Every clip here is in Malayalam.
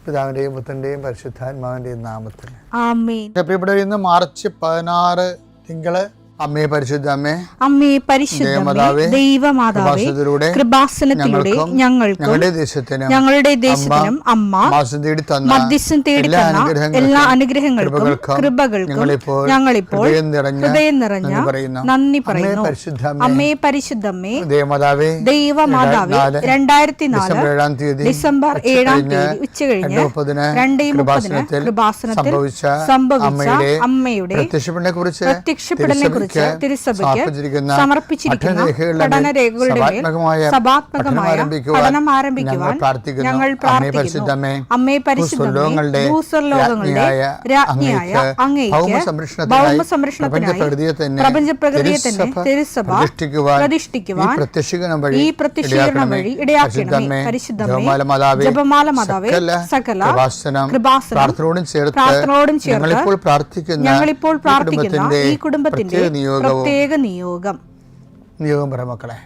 പിതാവിന്റെയും പുത്രന്റെയും പരിശുദ്ധാത്മാവിന്റെയും നാമത്തിൽ ആമേൻ. പ്രിയപ്പെട്ടവർ, ഇന്ന് മാർച്ച് 16 തിങ്കള് അമ്മേ പരിശുദ്ധ അമ്മേ, അമ്മേ പരിശുദ്ധമേ, ദൈവമാതാവേ, കൃപാസനത്തിലൂടെ ഞങ്ങൾക്കും ഞങ്ങളുടെ ദേശത്തിനും അമ്മ മധ്യസ്ഥം തേടി തന്ന എല്ലാ അനുഗ്രഹങ്ങൾക്കും കൃപകൾക്കും ഞങ്ങളിപ്പോൾ ഹൃദയം നിറഞ്ഞ നന്ദി പറയുന്നു. അമ്മേ പരിശുദ്ധമേ, ദൈവമാതാവേ, 2004 ഡിസംബർ 7 ഉച്ചകഴിഞ്ഞ് 2:30 കൃപാസനത്തിൽ സംഭവിച്ച അമ്മയുടെ പ്രത്യക്ഷപ്പെടലിനെ കുറിച്ച് തിരുസഭയ്ക്ക് സമർപ്പിച്ചിരിക്കുന്ന പഠനരേഖകളുടെ മേൽ സഭാത്മകമായ പഠനം ആരംഭിക്കുവാൻ ഞങ്ങൾ പ്രാർത്ഥിക്കുന്നു. അമ്മേ പരിശുദ്ധമേ, ഭൂസ്വർലോകങ്ങളുടെ രാജ്ഞിയായ അങ്ങേയ്ക്ക് ഭൗമസംരക്ഷണത്തിനായി പ്രപഞ്ചപ്രകൃതിയെ തന്നെ തിരുസഭ പ്രതിഷ്ഠിക്കുവാൻ ഈ പ്രത്യക്ഷീകരണം വഴി ഇടയാക്കണമേ. പരിശുദ്ധമേ, ജപമാല മാതാവേ, സകല കൃപാസനം പ്രാർത്ഥനയോടും ചേർത്ത് ഞങ്ങളിപ്പോൾ പ്രാർത്ഥിക്കുന്ന ഈ കുടുംബത്തിന്റെ പ്രത്യേക നിയോഗം പറ മക്കളെ.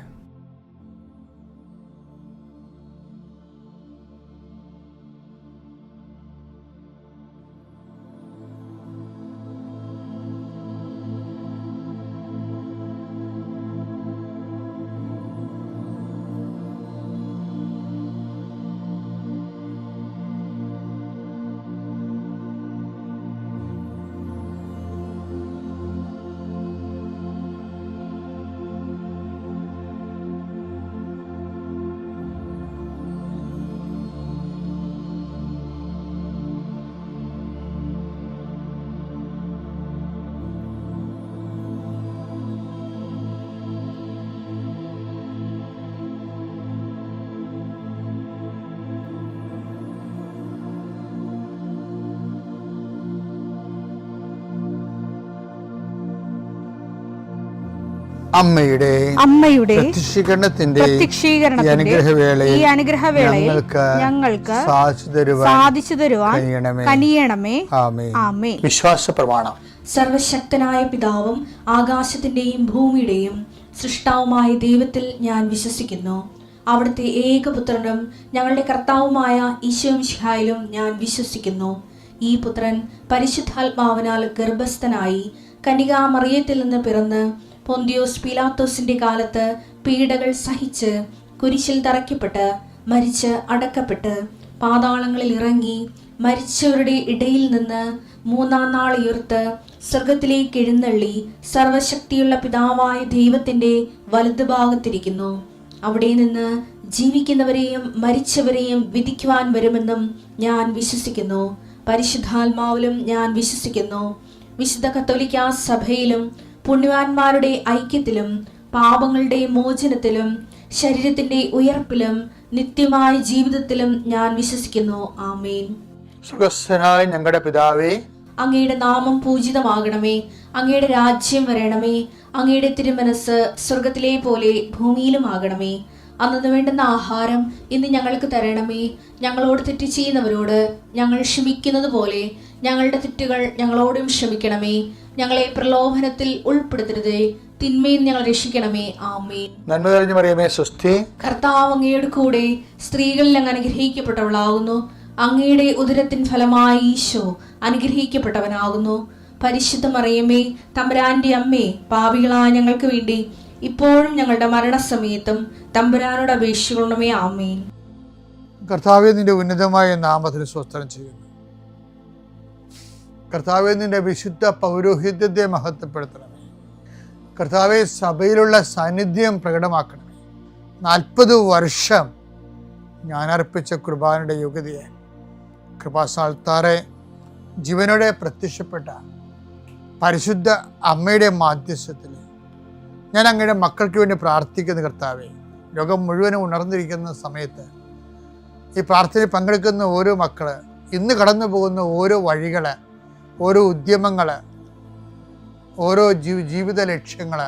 അമ്മയുടെ പ്രത്യക്ഷീകരണത്തിന്റെ ഈ അനുഗ്രഹവേളയിൽ ഞങ്ങൾക്ക് സാധിച്ചു തരുവാൻ കനിയണമേ. ആമേൻ. വിശ്വാസ പ്രമാണം. സർവശക്തനായ പിതാവും ആകാശത്തിന്റെയും ഭൂമിയുടെയും സൃഷ്ടാവുമായ ദൈവത്തിൽ ഞാൻ വിശ്വസിക്കുന്നു. അവിടുത്തെ ഏകപുത്രനും ഞങ്ങളുടെ കർത്താവുമായ ഈശോമിശിഹായിലും ഞാൻ വിശ്വസിക്കുന്നു. ഈ പുത്രൻ പരിശുദ്ധാത്മാവിനാൽ ഗർഭസ്ഥനായി കന്യകാമറിയത്തിൽ നിന്ന് പിറന്ന് പൊന്തിയോസ് പീലാത്തോസിന്റെ കാലത്ത് പീഡകൾ സഹിച്ച് കുരിശിൽ തറയ്ക്കപ്പെട്ട് മരിച്ച് അടക്കപ്പെട്ട് പാതാളങ്ങളിൽ ഇറങ്ങി മരിച്ചവരുടെ ഇടയിൽ നിന്ന് 3-ാം നാൾ ഉയർത്ത് സ്വർഗത്തിലേക്ക് എഴുന്നള്ളി സർവശക്തിയുള്ള പിതാവായ ദൈവത്തിന്റെ വലതുഭാഗത്തിരിക്കുന്നു. അവിടെ നിന്ന് ജീവിക്കുന്നവരെയും മരിച്ചവരെയും വിധിക്കുവാൻ വരുമെന്നും ഞാൻ വിശ്വസിക്കുന്നു. പരിശുദ്ധാത്മാവിലും ഞാൻ വിശ്വസിക്കുന്നു. വിശുദ്ധ കത്തോലിക്കാ സഭയിലും പുണ്യവാന്മാരുടെ ഐക്യത്തിലും പാപങ്ങളുടെ മോചനത്തിലും ശരീരത്തിന്റെ ഉയർപ്പിലും നിത്യമായ ജീവിതത്തിലും ഞാൻ വിശ്വസിക്കുന്നു. ആമേൻ. സ്വർഗ്ഗസ്ഥനായ ഞങ്ങളുടെ പിതാവേ, അങ്ങയുടെ നാമം പൂജിതമാകണമേ. അങ്ങയുടെ രാജ്യം വരണമേ. അങ്ങയുടെ തിരുമനസ് സ്വർഗത്തിലെ പോലെ ഭൂമിയിലും ആകണമേ. അന്നു വേണ്ടുന്ന ആഹാരം ഇന്ന് ഞങ്ങൾക്ക് തരണമേ. ഞങ്ങളോട് തെറ്റ് ചെയ്യുന്നവരോട് ഞങ്ങൾ ക്ഷമിക്കുന്നത് പോലെ ഞങ്ങളുടെ തെറ്റുകൾ ഞങ്ങളോടും ക്ഷമിക്കണമേ. ഞങ്ങളെ പ്രലോഭനത്തിൽ ഉൾപ്പെടുത്തരുതേ, തിന്മയിൽ ഞങ്ങൾ രക്ഷിക്കണമേ. ആമേൻ. നന്മ നിറഞ്ഞ മറിയമേ, സ്വസ്തി. കർത്താവ് അങ്ങയുടെ കൂടെ സ്ത്രീകളിൽ അങ്ങ് അനുഗ്രഹിക്കപ്പെട്ടവളാകുന്നു. അങ്ങയുടെ ഉദരത്തിൻ ഫലമായി ഈശോ അനുഗ്രഹിക്കപ്പെട്ടവനാകുന്നു. പരിശുദ്ധ മറിയമേ, തമ്പുരാന്റെ അമ്മേ, പാപികളായ ഞങ്ങൾക്ക് വേണ്ടി ഇപ്പോഴും ഞങ്ങളുടെ മരണസമയത്തും തമ്പുരാനോട് അപേക്ഷിക്കണമേ. ആമേൻ. കർത്താവേ, നിന്റെ ഉന്നതമായ നാമത്തിന് സ്തോത്രം ചെയ്യുന്നു. കർത്താവേ, നിന്റെ വിശുദ്ധ പൗരോഹിത്യത്തെ മഹത്വപ്പെടുത്തണമേ. കർത്താവേ, സഭയിലുള്ള സാന്നിധ്യം പ്രകടമാക്കണമേ. 40 വർഷം ഞാൻ അർപ്പിച്ച കുർബാനയുടെ യോഗ്യതയെ കൃപാസ്ഥാനത്താറെ ജീവനോടെ പ്രത്യക്ഷപ്പെട്ട പരിശുദ്ധ അമ്മയുടെ മാധ്യസ്ഥത്തിൽ ഞാൻ അങ്ങയുടെ മക്കൾക്ക് വേണ്ടി പ്രാർത്ഥിക്കുന്ന കർത്താവേ, ലോകം മുഴുവനും ഉണർന്നിരിക്കുന്ന സമയത്ത് ഈ പ്രാർത്ഥനയിൽ പങ്കെടുക്കുന്ന ഓരോ മക്കൾ, ഇന്ന് കടന്നു പോകുന്ന ഓരോ വഴികൾ, ഓരോ ഉദ്യമങ്ങൾ, ഓരോ ജീവിത ലക്ഷ്യങ്ങൾ,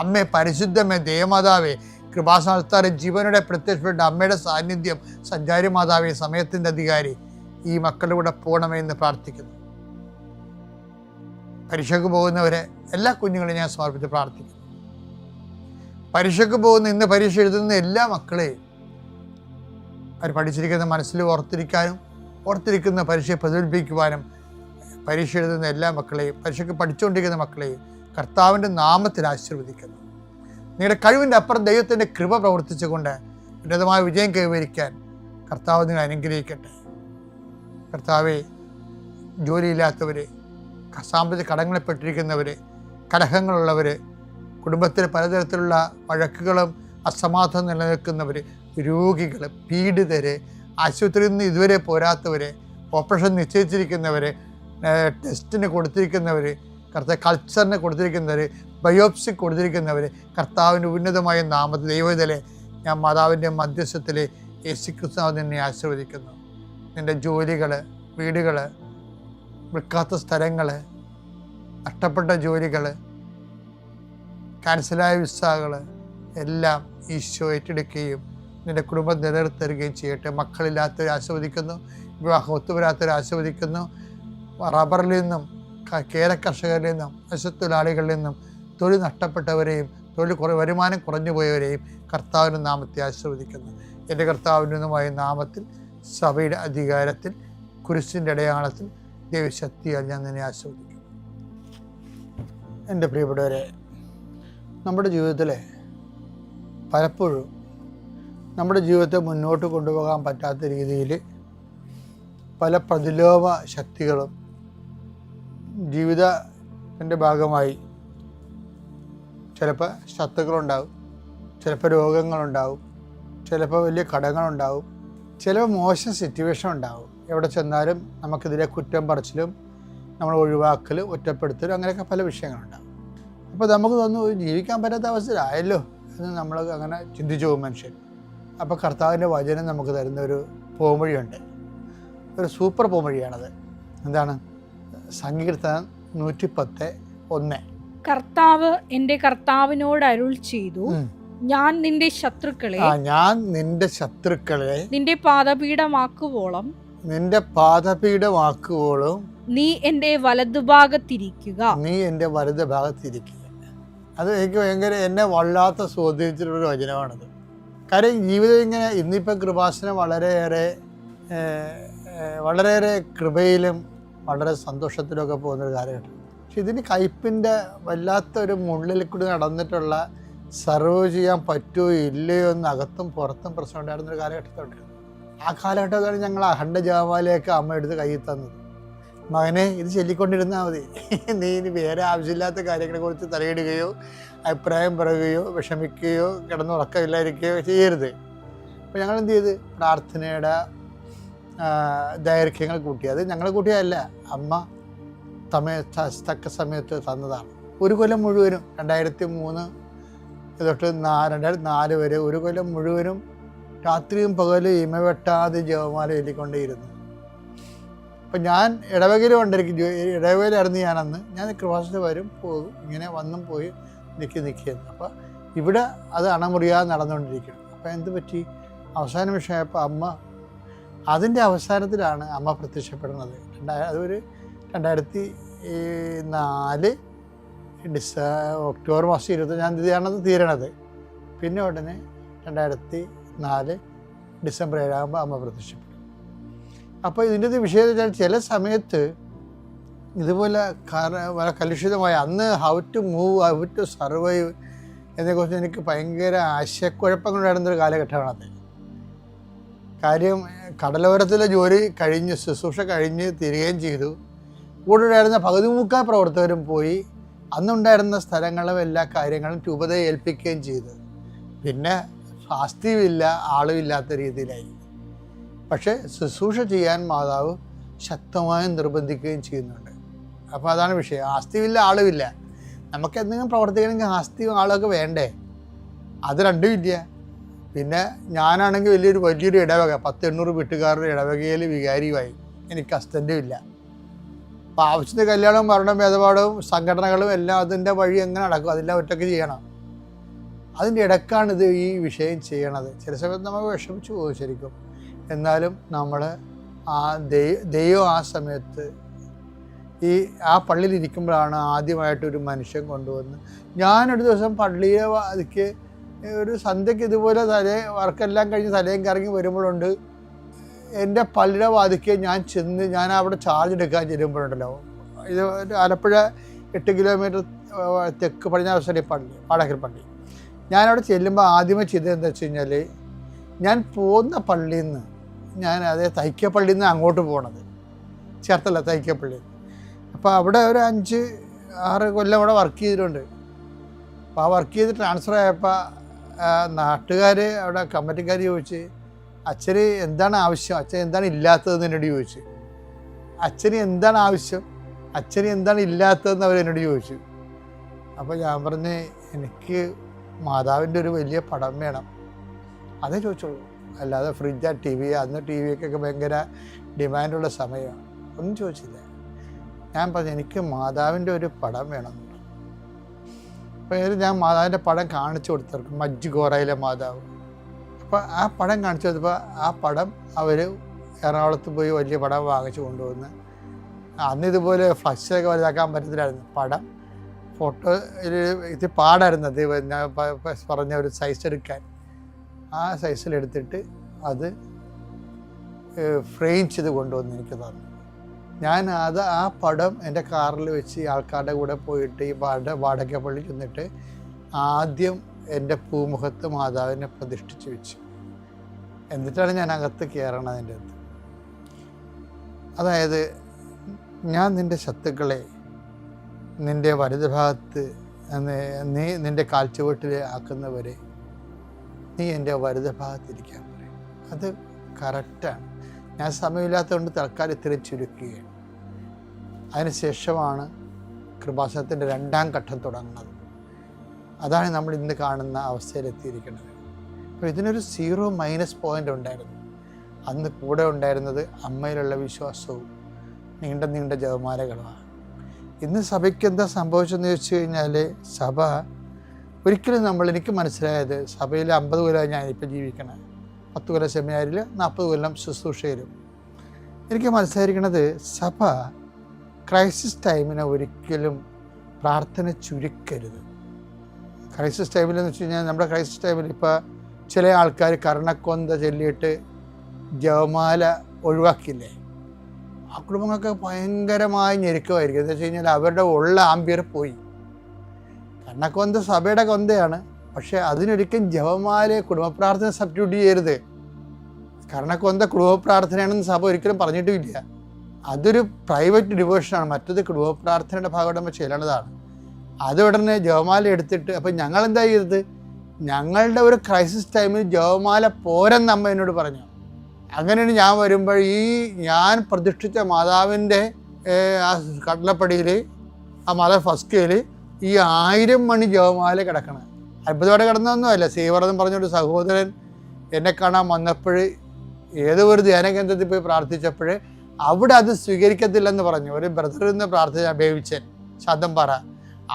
അമ്മേ പരിശുദ്ധമേ, ദേവമാതാവേ, കൃപാസ്ഥാനത്താറെ ജീവനോടെ പ്രത്യക്ഷപ്പെട്ട അമ്മയുടെ സാന്നിധ്യം, സഞ്ചാരി മാതാവേ, സമയത്തിൻ്റെ അധികാരി, ഈ മക്കളുടെ കൂടെ പോകണമേ എന്ന് പ്രാർത്ഥിക്കുന്നു. പരീക്ഷയ്ക്ക് പോകുന്നവരെ എല്ലാ കുഞ്ഞുങ്ങളെയും ഞാൻ സമർപ്പിച്ച് പ്രാർത്ഥിക്കുന്നു. പരീക്ഷയ്ക്ക് പോകുന്ന, ഇന്ന് പരീക്ഷ എഴുതുന്ന എല്ലാ മക്കളെയും അവർ പഠിച്ചിരിക്കുന്ന മനസ്സിൽ ഓർത്തിരിക്കാനും ഓർത്തിരിക്കുന്ന പരീക്ഷയെ പ്രതിഫലിപ്പിക്കുവാനും പരീക്ഷ എഴുതുന്ന എല്ലാ മക്കളെയും, പരീക്ഷയ്ക്ക് പഠിച്ചുകൊണ്ടിരിക്കുന്ന മക്കളെയും കർത്താവിൻ്റെ നാമത്തിൽ ആശീർവദിക്കുന്നു. നിങ്ങളുടെ കഴിവിൻ്റെ അപ്പുറം ദൈവത്തിൻ്റെ കൃപ പ്രവർത്തിച്ചുകൊണ്ട് ഉന്നതമായ വിജയം കൈവരിക്കാൻ കർത്താവ് നിങ്ങൾ അനുഗ്രഹിക്കട്ടെ. കർത്താവെ, ജോലിയില്ലാത്തവർ, സാമ്പത്തിക കടങ്ങളിൽപ്പെട്ടിരിക്കുന്നവർ, കലഹങ്ങളുള്ളവർ, കുടുംബത്തിൽ പലതരത്തിലുള്ള വഴക്കുകളും അസമാധാനം നിലനിൽക്കുന്നവർ, രോഗികൾ, പീഡിതർ, ആശുപത്രിയിൽ നിന്ന് ഇതുവരെ പോരാത്തവർ, ഓപ്പറേഷൻ നിശ്ചയിച്ചിരിക്കുന്നവർ, ടെസ്റ്റിന് കൊടുത്തിരിക്കുന്നവർ, കൾച്ചറിന് കൊടുത്തിരിക്കുന്നവർ, ബയോപ്സി കൊടുത്തിരിക്കുന്നവർ, കർത്താവിൻ്റെ ഉന്നതമായ നാമത്തിൽ ദൈവത്തിലെ ഞാൻ മാതാവിൻ്റെ മധ്യസ്ഥത്തിൽ യേശുക്രിസ്തു നിന്നെ ആശീർവദിക്കുന്നു. നിൻ്റെ ജോലികൾ, വീടുകൾ, വിൽക്കാത്ത സ്ഥലങ്ങൾ, നഷ്ടപ്പെട്ട ജോലികൾ, ക്യാൻസലായ വിസകൾ എല്ലാം ഈശോ ഏറ്റെടുക്കുകയും നിൻ്റെ കുടുംബം നിലനിർത്തുകയും ചെയ്യട്ടെ. മക്കളില്ലാത്തവരെ ആസ്വദിക്കുന്നു, വിവാഹം ഒത്തുവരാത്തവരെ ആസ്വദിക്കുന്നു. റബ്ബറിൽ നിന്നും, കേര കർഷകരിൽ നിന്നും, മത്സ്യത്തൊഴിലാളികളിൽ നിന്നും, തൊഴിൽ നഷ്ടപ്പെട്ടവരെയും വരുമാനം കുറഞ്ഞു പോയവരെയും കർത്താവിൻ്റെ നാമത്തെ ആശീർവദിക്കുന്നു. എൻ്റെ കർത്താവിൻ്റെതുമായ നാമത്തിൽ, സഭയുടെ അധികാരത്തിൽ, കുരിശിൻ്റെ അടയാളത്തിൽ, ദൈവശക്തിയാൽ ഞാൻ നിന്നെ ആശീർവദിക്കും. എൻ്റെ പ്രിയപ്പെട്ടവരെ, നമ്മുടെ ജീവിതത്തിലെ പലപ്പോഴും നമ്മുടെ ജീവിതത്തെ മുന്നോട്ട് കൊണ്ടുപോകാൻ പറ്റാത്ത രീതിയിൽ പല പ്രതിലോമ ശക്തികളും ജീവിതത്തിൻ്റെ ഭാഗമായി ചിലപ്പോൾ ശത്രുക്കളുണ്ടാവും, ചിലപ്പോൾ രോഗങ്ങളുണ്ടാവും, ചിലപ്പോൾ വലിയ കടങ്ങളുണ്ടാവും, ചിലപ്പോൾ മോശം സിറ്റുവേഷൻ ഉണ്ടാവും. എവിടെ ചെന്നാലും നമുക്കെതിരെ കുറ്റം പറച്ചിലും നമ്മൾ ഒഴിവാക്കലും ഒറ്റപ്പെടുത്തലും അങ്ങനെയൊക്കെ പല വിഷയങ്ങളുണ്ടാവും. അപ്പോൾ നമുക്ക് തോന്നുന്നു ജീവിക്കാൻ പറ്റാത്ത അവസ്ഥയിലായല്ലോ എന്ന് നമ്മൾ അങ്ങനെ ചിന്തിച്ചു പോകും മനുഷ്യൻ. അപ്പോൾ കർത്താവിൻ്റെ വചനം നമുക്ക് തരുന്ന ഒരു പോംവഴിയുണ്ട്, ഒരു സൂപ്പർ പോംവഴിയാണത്. എന്താണ്? സങ്കീർത്തനം 110:1. കർത്താവ് എൻ്റെ കർത്താവിനോട് അരുൾ ചെയ്തു, ഞാൻ നിന്റെ ശത്രുക്കളെ നിന്റെ പാദപീഠമാക്കുവോളം നീ എൻ്റെ വലതുഭാഗത്തിരിക്കുക. അത് എനിക്ക് ഭയങ്കര എന്നെ വല്ലാത്ത സ്വാധീനിച്ചിട്ടുള്ളൊരു വചനമാണത്. കാര്യം ജീവിതം ഇങ്ങനെ ഇന്നിപ്പം കൃപാസനം വളരെയേറെ കൃപയിലും വളരെ സന്തോഷത്തിലൊക്കെ പോകുന്നൊരു കാലഘട്ടം. പക്ഷെ ഇതിന് കയ്പിൻ്റെ വല്ലാത്തൊരു മുള്ളിൽ കൂടി നടന്നിട്ടുള്ള സർവ് ചെയ്യാൻ പറ്റുമോ ഇല്ലയോ എന്ന് അകത്തും പുറത്തും പ്രശ്നം ഉണ്ടായിരുന്നൊരു കാലഘട്ടത്തുണ്ട്. ആ കാലഘട്ടത്താണ് ഞങ്ങൾ അഖണ്ഡ ജപമാലയൊക്കെ അമ്മ എടുത്ത് കയ്യിൽ തന്നത്. മകനെ, ഇത് ചൊല്ലിക്കൊണ്ടിരുന്നാൽ മതി, നീ ഇനി വേറെ ആവശ്യമില്ലാത്ത കാര്യങ്ങളെക്കുറിച്ച് തലയിടുകയോ അഭിപ്രായം പറയുകയോ വിഷമിക്കുകയോ കിടന്നുറക്കമില്ലായിരിക്കുകയോ ചെയ്യരുത്. അപ്പോൾ ഞങ്ങൾ എന്ത് ചെയ്ത് പ്രാർത്ഥനയുടെ ദൈർഘ്യങ്ങൾ കൂട്ടി. അത് ഞങ്ങൾ കൂട്ടിയതല്ല, അമ്മ തക്ക സമയത്ത് തന്നതാണ്. ഒരു കൊല്ലം മുഴുവനും 2003 തൊട്ട് 2004 വരെ ഒരു കൊല്ലം മുഴുവനും രാത്രിയും പകലും ഇമവെട്ടാതെ ജപമാല ചൊല്ലിക്കൊണ്ടേയിരുന്നു. അപ്പം ഞാൻ ഇടവകയിലായിരുന്നു ഞാനന്ന്. ഞാൻ കൃപാസനത്തിൽ വരും പോകും, ഇങ്ങനെ വന്നും പോയി നിൽക്കുന്നു. അപ്പോൾ ഇവിടെ അത് അണമുറിയാതെ നടന്നുകൊണ്ടിരിക്കണം. അപ്പോൾ എന്ത് പറ്റി? അവസാന വിഷയമായപ്പോൾ അമ്മ, അതിൻ്റെ അവസാനത്തിലാണ് അമ്മ പ്രത്യക്ഷപ്പെടുന്നത്. അതൊരു 2004 ഒക്ടോബർ മാസം 25-ാം തീയതിയാണത് തീരണത്. പിന്നെ ഉടനെ 2004 ഡിസംബർ 7 അമ്മ പ്രത്യക്ഷപ്പെടും. അപ്പോൾ ഇതിൻ്റെ വിഷയം വെച്ചാൽ ചില സമയത്ത് ഇതുപോലെ കലുഷിതമായ അന്ന് how to move, how to survive എന്നതിനെക്കുറിച്ച് എനിക്ക് ഭയങ്കര ആശയക്കുഴപ്പങ്ങളുണ്ടായിരുന്നൊരു കാലഘട്ടമാണത്. കാര്യം കടലോരത്തിലെ ജോലി കഴിഞ്ഞ് ശുശ്രൂഷ കഴിഞ്ഞ് തിരികെയും ചെയ്തു. കൂടെ ഉണ്ടായിരുന്ന 13 പ്രവർത്തകരും പോയി. അന്നുണ്ടായിരുന്ന സ്ഥലങ്ങളും എല്ലാ കാര്യങ്ങളും രൂപതയെ ഏൽപ്പിക്കുകയും ചെയ്തു. പിന്നെ സ്വാസ്ഥ്യമില്ല, ആളുമില്ലാത്ത രീതിയിലായി. പക്ഷേ ശുശ്രൂഷ ചെയ്യാൻ മാതാവ് ശക്തമായി നിർബന്ധിക്കുകയും ചെയ്യുന്നുണ്ട്. അപ്പോൾ അതാണ് വിഷയം. ആസ്തിയില്ല, ആളുമില്ല. നമുക്ക് എന്തെങ്കിലും പ്രവർത്തിക്കണമെങ്കിൽ ആസ്തിയും ആളൊക്കെ വേണ്ടേ? അത് രണ്ടും ഇല്ല. പിന്നെ ഞാനാണെങ്കിൽ വലിയൊരു ഇടവക, 1000-800 വീട്ടുകാരുടെ ഇടവകയിൽ വികാരിയുമായി. എനിക്ക് അസ്റ്റൻറ്റും ഇല്ല. അപ്പോൾ ആവശ്യത്തിന് കല്യാണവും മരണം ഭേദപാടവും സംഘടനകളും എല്ലാം അതിൻ്റെ വഴി എങ്ങനെ നടക്കും? അതെല്ലാം ഒറ്റയ്ക്ക് ചെയ്യണം. അതിൻ്റെ ഇടയ്ക്കാണ് ഈ വിഷയം ചെയ്യണത്. ചില സമയത്ത് നമ്മൾ വിഷമിച്ചു പോകും ശരിക്കും. എന്നാലും നമ്മൾ ദൈവം ആ സമയത്ത് ആ പള്ളിയിലിരിക്കുമ്പോഴാണ് ആദ്യമായിട്ടൊരു മനുഷ്യൻ കൊണ്ടുവന്ന്. ഞാനൊരു ദിവസം പള്ളിയെ അതിക്ക് ഒരു സന്ധ്യയ്ക്ക് ഇതുപോലെ വർക്കെല്ലാം കഴിഞ്ഞ് തലയും കറങ്ങി വരുമ്പോഴുണ്ട് എൻ്റെ പള്ളിയുടെ വാതിക്ക് ഞാൻ അവിടെ ചാർജ് എടുക്കാൻ ചെല്ലുമ്പോഴുണ്ടല്ലോ, ഇത് ആലപ്പുഴ 8 കിലോമീറ്റർ തെക്ക് പടിഞ്ഞാറ് പള്ളി, പാടക്കൽ പള്ളി. ഞാനവിടെ ചെല്ലുമ്പോൾ ആദ്യമേ ചെയ്തത് എന്താ വെച്ച് കഴിഞ്ഞാൽ, ഞാൻ പോകുന്ന പള്ളിയിൽ നിന്ന് അതേ തൈക്കപ്പള്ളിയിൽ നിന്ന് അങ്ങോട്ട് പോകണത്, ചേർത്തല്ല തൈക്കപ്പള്ളി. അപ്പോൾ അവിടെ ഒരു 5-6 കൊല്ലം അവിടെ വർക്ക് ചെയ്തിട്ടുണ്ട്. അപ്പോൾ ആ വർക്ക് ചെയ്ത് ട്രാൻസ്ഫർ ആയപ്പോൾ നാട്ടുകാർ, അവിടെ കമ്മിറ്റിക്കാർ ചോദിച്ച്, അച്ഛന് എന്താണ് ആവശ്യം, അച്ഛൻ എന്താണ് ഇല്ലാത്തതെന്ന് എന്നോട് ചോദിച്ചു. അച്ഛന് എന്താണ് ആവശ്യം, അച്ഛന് എന്താണ് ഇല്ലാത്തതെന്ന് അവരെന്നോട് ചോദിച്ചു. അപ്പോൾ ഞാൻ പറഞ്ഞ്, എനിക്ക് മാതാവിൻ്റെ ഒരു വലിയ പടം വേണം, അതേ ചോദിച്ചോളൂ. അല്ലാതെ ഫ്രിഡ്ജ്, TV, അന്ന് TVക്കൊക്കെ ഭയങ്കര ഡിമാൻഡുള്ള സമയമാണ്, ഒന്നും ചോദിച്ചില്ല. ഞാൻ പറഞ്ഞു, എനിക്ക് മാതാവിൻ്റെ ഒരു പടം വേണം. അപ്പോൾ ഞാൻ മാതാവിൻ്റെ പടം കാണിച്ചു കൊടുത്തവർക്ക്, മജ്ജ് ഗോറയിലെ മാതാവ്. അപ്പോൾ ആ പടം കാണിച്ചു കൊടുത്തപ്പോൾ ആ പടം അവർ എറണാകുളത്ത് പോയി വലിയ പടം വാങ്ങിച്ചു കൊണ്ടുവന്ന്, അന്ന് ഇതുപോലെ ഫ്ലക്സിലൊക്കെ വലുതാക്കാൻ പറ്റത്തില്ലായിരുന്നു. പടം ഫോട്ടോ ഇത് പാടായിരുന്നു, അത് ഞാൻ പറഞ്ഞ ഒരു സൈസ് എടുക്കാൻ. ആ സൈസിലെടുത്തിട്ട് അത് ഫ്രെയിം ചെയ്ത് കൊണ്ടുവന്ന് എനിക്ക് തന്നു. ഞാൻ ആ പടം എൻ്റെ കാറിൽ വെച്ച് ആൾക്കാരുടെ കൂടെ പോയിട്ട് ഈ വാടകപ്പള്ളി ചെന്നിട്ട് ആദ്യം എൻ്റെ പൂമുഖത്ത് മാതാവിനെ പ്രതിഷ്ഠിച്ച് വെച്ചു. എന്നിട്ടാണ് ഞാൻ അകത്ത് കയറണത്. അതിൻ്റെ അകത്ത് അതായത്, ഞാൻ നിൻ്റെ ശത്രുക്കളെ നിൻ്റെ വലതുഭാഗത്ത് നിൻ്റെ കാൽച്ചുവട്ടിൽ ആക്കുന്നവരെ നീ എൻ്റെ വലതുഭാഗത്തിരിക്കാൻ പറയും. അത് കറക്റ്റാണ്. ഞാൻ സമയമില്ലാത്തതുകൊണ്ട് തൽക്കാലം ഇത്തിരി ചുരുക്കുകയാണ്. അതിനുശേഷമാണ് കൃപാസനത്തിൻ്റെ 2ാം ഘട്ടം തുടങ്ങുന്നത്. അതാണ് നമ്മൾ ഇന്ന് കാണുന്ന അവസ്ഥയിലെത്തിയിരിക്കുന്നത്. അപ്പോൾ ഇതിനൊരു 0- പോയിൻ്റ് ഉണ്ടായിരുന്നു. അന്ന് കൂടെ ഉണ്ടായിരുന്നത് അമ്മയിലുള്ള വിശ്വാസവും നീണ്ട ജപമാലകളുമാണ്. ഇന്ന് സഭയ്ക്ക് എന്താ സംഭവിച്ചതെന്ന് ചോദിച്ചു കഴിഞ്ഞാൽ, സഭ ഒരിക്കലും എനിക്ക് മനസ്സിലായത്, സഭയിൽ 50 കൊല്ലമായി ഞാനിപ്പോൾ ജീവിക്കണം, 10 കൊല്ലം സെമിനാരിൽ, 40 കൊല്ലം ശുശ്രൂഷയിലും. എനിക്ക് മനസ്സിലായിരിക്കണത്, സഭ ക്രൈസിസ് ടൈമിനെ ഒരിക്കലും പ്രാർത്ഥന ചുരുക്കരുത്. ക്രൈസിസ് ടൈമിലെന്ന് വെച്ച് കഴിഞ്ഞാൽ, നമ്മുടെ ക്രൈസിസ് ടൈമിൽ ഇപ്പോൾ ചില ആൾക്കാർ കർണക്കൊന്ത ചൊല്ലിയിട്ട് ജപമാല ഒഴിവാക്കില്ലേ, ആ കുടുംബങ്ങൾക്ക് ഭയങ്കരമായ ഞെരുക്കമായിരിക്കും. എന്താ വെച്ച് കഴിഞ്ഞാൽ, അവരുടെ ഉള്ള ആംബിയർ പോയി. കർണക്കൊന്ത സഭയുടെ കൊന്തയാണ്, പക്ഷേ അതിനൊരിക്കലും ജപമാലയെ കുടുംബപ്രാർത്ഥന സബ്സ്റ്റിറ്റ്യൂട്ട് ചെയ്യരുത്. കർണക്കൊന്ത കുടുംബപ്രാർത്ഥനയാണെന്ന് സഭ ഒരിക്കലും പറഞ്ഞിട്ടുമില്ല. അതൊരു പ്രൈവറ്റ് ഡിവോഷനാണ്. മറ്റത് കുടുംബപ്രാർത്ഥനയുടെ ഭാഗമായിട്ട് നമ്മൾ ചെല്ലണതാണ്. അത് ഉടനെ ജപമാല എടുത്തിട്ട്, അപ്പം ഞങ്ങളെന്താ ചെയ്തത്, ഞങ്ങളുടെ ഒരു ക്രൈസിസ് ടൈമിൽ ജപമാല പോരെന്ന് അമ്മ എന്നോട് പറഞ്ഞു. അങ്ങനെയാണ് ഞാൻ വരുമ്പോൾ ഞാൻ പ്രതിഷ്ഠിച്ച മാതാവിൻ്റെ ആ കടലപ്പടിയിൽ, ആ മാതാവ് ഫസ്കയിൽ 1000 മണി ജപമാല കിടക്കണം. അത്ഭുതമായിട്ട് കിടന്നൊന്നുമല്ല. സീവറെന്ന് പറഞ്ഞൊരു സഹോദരൻ എന്നെ കാണാൻ വന്നപ്പോൾ ഏതോ ഒരു ധ്യാന കേന്ദ്രത്തിൽ പോയി പ്രാർത്ഥിച്ചപ്പോൾ അവിടെ അത് സ്വീകരിക്കത്തില്ലെന്ന് പറഞ്ഞു. ഒരു ബ്രദറിൽ നിന്ന് പ്രാർത്ഥിച്ച ബേവിച്ചൻ ശാന്തംപാറ,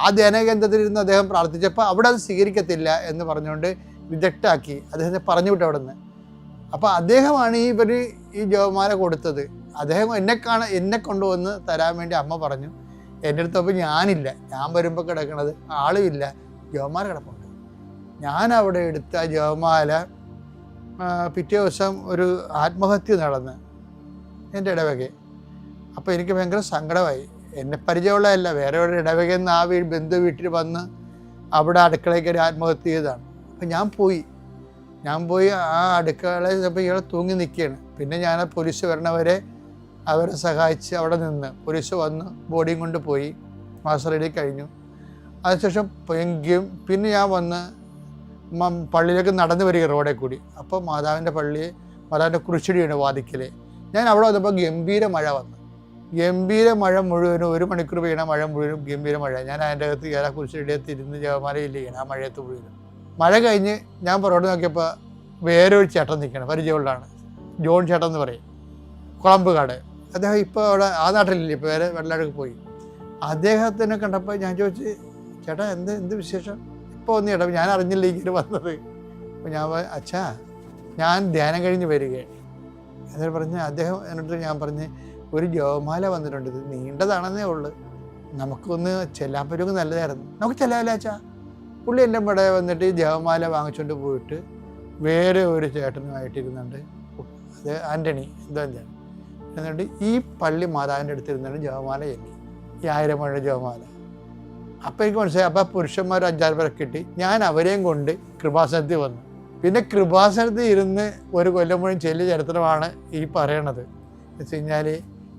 ആ ധ്യാന കേന്ദ്രത്തിൽ ഇരുന്ന് അദ്ദേഹം പ്രാർത്ഥിച്ചപ്പോൾ അവിടെ അത് സ്വീകരിക്കത്തില്ല എന്ന് പറഞ്ഞുകൊണ്ട് റിജക്റ്റാക്കി, അദ്ദേഹത്തെ പറഞ്ഞു വിട്ടു അവിടെ നിന്ന്. അപ്പോൾ അദ്ദേഹമാണ് ഈ ജപമാല കൊടുത്തത്. അദ്ദേഹം എന്നെ കൊണ്ടുവന്ന് തരാൻ വേണ്ടി അമ്മ പറഞ്ഞു. എൻ്റെ അടുത്തപ്പോൾ ഞാനില്ല, ഞാൻ വരുമ്പോൾ കിടക്കണത് ആളുമില്ല, ജപമാല കിടപ്പുണ്ട്. ഞാൻ അവിടെ എടുത്ത ജപമാല പിറ്റേ ദിവസം ഒരു ആത്മഹത്യ നടന്ന് എൻ്റെ ഇടവക. അപ്പോൾ എനിക്ക് ഭയങ്കര സങ്കടമായി. എന്നെ പരിചയമുള്ളതല്ല, വേറെ ഒരു ഇടവകയിൽ നിന്ന് ആ ബന്ധു വീട്ടിൽ വന്ന് അവിടെ അടുക്കളയ്ക്ക് ഒരു ആത്മഹത്യ ചെയ്തതാണ്. അപ്പം ഞാൻ പോയി ആ അടുക്കളയിൽ ചിലപ്പോൾ ഇയാൾ തൂങ്ങി നിൽക്കുകയാണ്. പിന്നെ ഞാൻ പോലീസ് വരണവരെ അവരെ സഹായിച്ച് അവിടെ നിന്ന് പോലീസ് വന്ന് ബോഡിയും കൊണ്ട് പോയി, മാസ്റ്റർ കഴിഞ്ഞു. അതിനുശേഷം പിന്നെ ഞാൻ വന്ന് പള്ളിയിലേക്ക് നടന്നു വരിക റോഡിൽ കൂടി. അപ്പോൾ മാതാവിൻ്റെ കുരിശടിയാണ് വാതിക്കൽ. ഞാൻ അവിടെ വന്നപ്പോൾ ഗംഭീര മഴ വന്നു. ഗംഭീര മഴ മുഴുവനും 1 മണിക്കൂർ പെയ്യണ മഴ മുഴുവനും ഗംഭീര മഴ. ഞാൻ അതിൻ്റെ അകത്ത് കുരിശടിയത്ത് ഇരുന്ന് ജപമാലയില്ല ചെയ്യണം ആ മഴയത്ത് മുഴുവനും. മഴ കഴിഞ്ഞ് ഞാൻ പുറകോട്ട് നോക്കിയപ്പോൾ വേറെ ഒരു ചേട്ടൻ നിൽക്കണം, പരിചയമുള്ളതാണ്, ജോൺ ചേട്ടൻ എന്ന് പറയും, കുളമ്പുകാട്. അദ്ദേഹം ഇപ്പോൾ അവിടെ ആ നാട്ടിലില്ല, ഇപ്പോൾ വേറെ വെള്ളാടക്ക് പോയി. അദ്ദേഹത്തിനെ കണ്ടപ്പോൾ ഞാൻ ചോദിച്ചു, ചേട്ടാ എന്ത് വിശേഷം, ഇപ്പോൾ ഒന്ന് ചേട്ടാ, ഞാൻ അറിഞ്ഞില്ല ഇങ്ങനെ വന്നത്. അപ്പോൾ ഞാൻ അച്ഛാ ഞാൻ ധ്യാനം കഴിഞ്ഞ് വരികയാണ് എന്നിട്ട് പറഞ്ഞ് അദ്ദേഹം എന്നിട്ട് ഞാൻ പറഞ്ഞ്, ഒരു ജപമാല വന്നിട്ടുണ്ട്, ഇത് നീണ്ടതാണെന്നേ ഉള്ളൂ, നമുക്കൊന്ന് ചെല്ലാൻ പറ്റുമെങ്കിൽ നല്ലതായിരുന്നു. നമുക്ക് ചെല്ലാമല്ലോ അച്ഛാ. പുള്ളി എൻ്റെ ഇവിടെ വന്നിട്ട് ഈ ജപമാല വാങ്ങിച്ചുകൊണ്ട് പോയിട്ട് വേറെ ഒരു ചേട്ടനുമായിട്ടിരുന്നുണ്ട് അത് ആൻ്റണി എന്താ എന്നിട്ട് ഈ പള്ളി മാതാവിൻ്റെ അടുത്തിരുന്നാണ് ജപമാല ചൊല്ലി, ഈ 1000 മണിയുടെ ജപമാല. അപ്പോൾ എനിക്ക് മനസ്സിലായി, അപ്പോൾ പുരുഷന്മാർ 5-6 പേരെ കിട്ടി. ഞാൻ അവരെയും കൊണ്ട് കൃപാസനത്തിൽ വന്നു. പിന്നെ കൃപാസനത്തിൽ ഇരുന്ന് ഒരു കൊല്ലം മുഴുവൻ ചെല്ലിയ ചരിത്രമാണ് ഈ പറയണത്. എന്ന് വെച്ച് കഴിഞ്ഞാൽ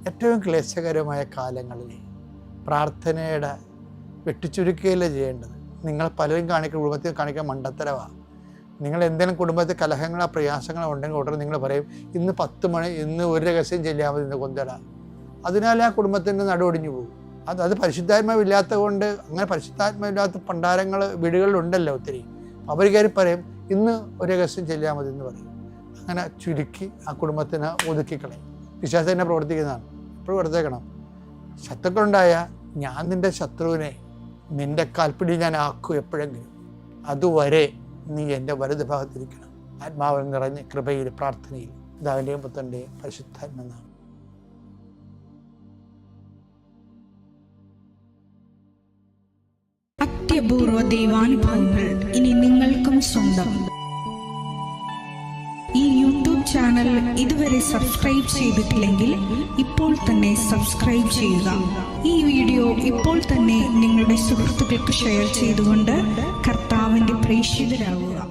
ഏറ്റവും ക്ലേശകരമായ കാലങ്ങളിൽ പ്രാർത്ഥനയുടെ വെട്ടിച്ചുരുക്കുകയല്ലേ ചെയ്യേണ്ടത്. നിങ്ങൾ പലരും കുടുംബത്തിൽ കാണിക്കാൻ മണ്ടത്തരമാണ്. നിങ്ങൾ എന്തെങ്കിലും കുടുംബത്തിൽ കലഹങ്ങളോ പ്രയാസങ്ങളോ ഉണ്ടെങ്കിൽ ഉടനെ നിങ്ങൾ പറയും ഇന്ന് 10 മണി, ഇന്ന് ഒരു രഹസ്യം ചെല്ലിയാൽ മതി, ഇന്ന് കൊന്തട. അതിനാൽ ആ കുടുംബത്തിൻ്റെ നടുവൊടിഞ്ഞു പോകും. അത് പരിശുദ്ധാത്മാവില്ലാത്തത് കൊണ്ട്. അങ്ങനെ പരിശുദ്ധാത്മാവില്ലാത്ത പണ്ടാരങ്ങൾ വീടുകളിലുണ്ടല്ലോ ഒത്തിരി. അവർ കയറി പറയും ഇന്ന് ഒരു രഹസ്യം ചെല്ലിയാൽ മതി എന്ന് പറയും. അങ്ങനെ ചുരുക്കി ആ കുടുംബത്തിനെ ഒതുക്കിക്കളയും. വിശ്വാസം തന്നെ പ്രവർത്തിക്കുന്നതാണ്. എപ്പോഴും ഓർത്തേക്കണം, ശത്രുക്കളുണ്ടായ ഞാൻ നിൻ്റെ ശത്രുവിനെ നിൻ്റെ കാൽപ്പിടി ഞാൻ ആക്കും എപ്പോഴെങ്കിലും. അതുവരെ നീ എൻ്റെ വലത് ഭാഗത്തിരിക്കണം. ആത്മാവിൽ നിറഞ്ഞ് കൃപയിൽ പ്രാർത്ഥനയിൽ. പിതാവിൻ്റെയും പുത്രൻ്റെയും പരിശുദ്ധാത്മനാമം. അത്യപൂർവ ദൈവാനുഭവങ്ങൾ ഇനി നിങ്ങൾക്കും സ്വന്തം. ഈ യൂട്യൂബ് ചാനൽ ഇതുവരെ സബ്സ്ക്രൈബ് ചെയ്തിട്ടില്ലെങ്കിൽ ഇപ്പോൾ തന്നെ സബ്സ്ക്രൈബ് ചെയ്യുക. ഈ വീഡിയോ ഇപ്പോൾ തന്നെ നിങ്ങളുടെ സുഹൃത്തുക്കൾക്ക് ഷെയർ ചെയ്തുകൊണ്ട് കർത്താവിൻ്റെ പ്രേക്ഷിതരാകുക.